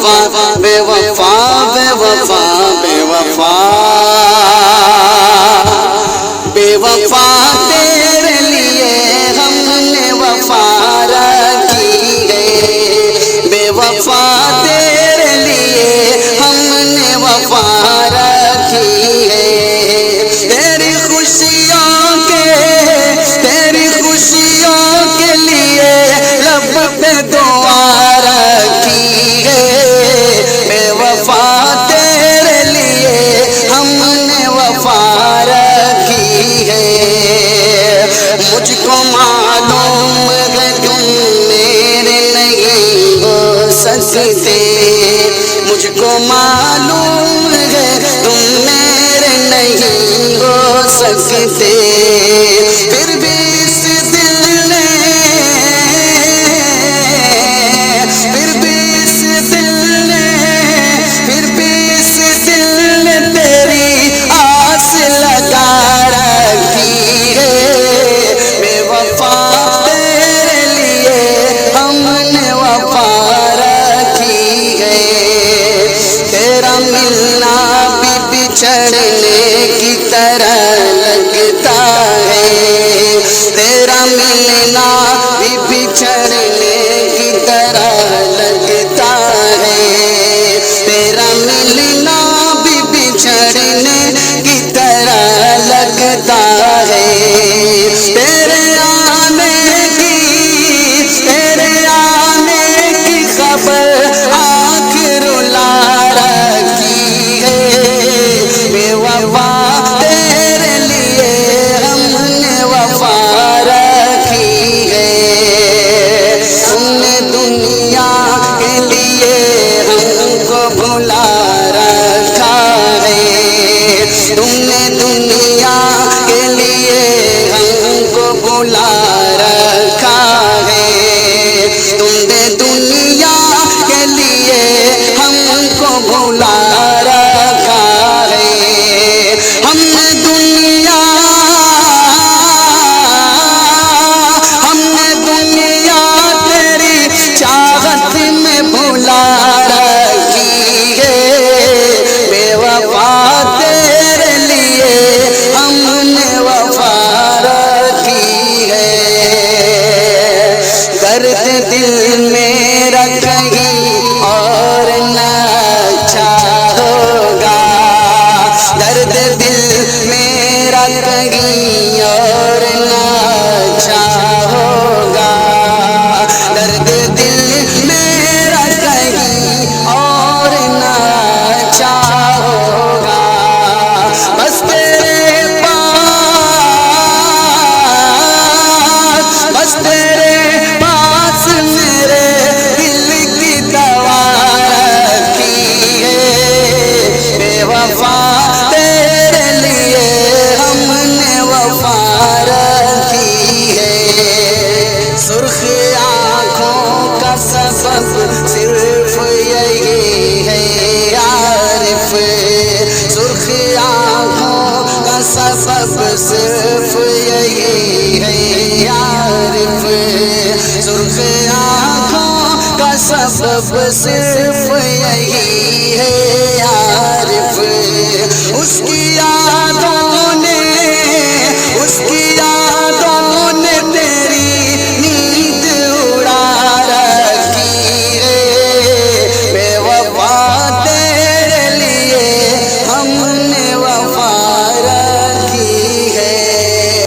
وفا بے وفا بے وفا بے وفا بے وفا تیرے لیے ہم نے وفا رکھی ہے بے وفا تیرے لیے ہم نے وفا رکھی ہے تیری خوشیوں کے لیے لب پہ دعا رکھی ہے بے وفا تیرے لیے ہم نے وفا رکھی ہے مجھ کو معلوم ہے تم میرے نہیں ہو سکتے مجھ کو معلوم ہے تم میرے نہیں ہو سکتے پھر بھی اس دل نے تیری آس لگا رکھی ہے بے وفا تیرے لیے ہم نے وفا رکھی ہے تیرا ملنا بھی بچھڑنے کی طرح لگتا ہے تیرا ملنا بھی بچھڑنے کی طرح لگتا ہے تیرا ملنا بھی بچھڑنے کی طرح لگتا ہے تیرے آنے کی خبر آنکھ رلا رکھی ہے بے وفا تیرے لیے ہم نے وفا رکھی ہے تم نے دنیا کے لیے ہم کو بھلا رکھا ہے تم نے دنیا کے لیے ہم کو بھلا رکھا ہے تم نے دنیا کے لیے ہم کو بھلا رکھا ہے ہم نے دنیا تیری چاہت میں بھلا رکھی ہے بے وفا تیرے لیے ہم نے وفا رکھی ہے درد دل میرا کہیں اور نہ اچھا ہوگا درد دل میرا کہیں اور نہ اچھا ہوگا درد دل میرا کہیں اور نہ اچھا ہوگا بس تیرے پاس میرے دل کی دوا رکھی ہے بے وفا تیرے لیے ہم نے وفا رکھی ہے سرخ آنکھوں کا سبب صرف یہی ہے عارف سرخ آنکھوں کا سبب صرف یہی ہے عارف سرخ آنکھوں کا سبب صرف یہی ہے عارف اس کی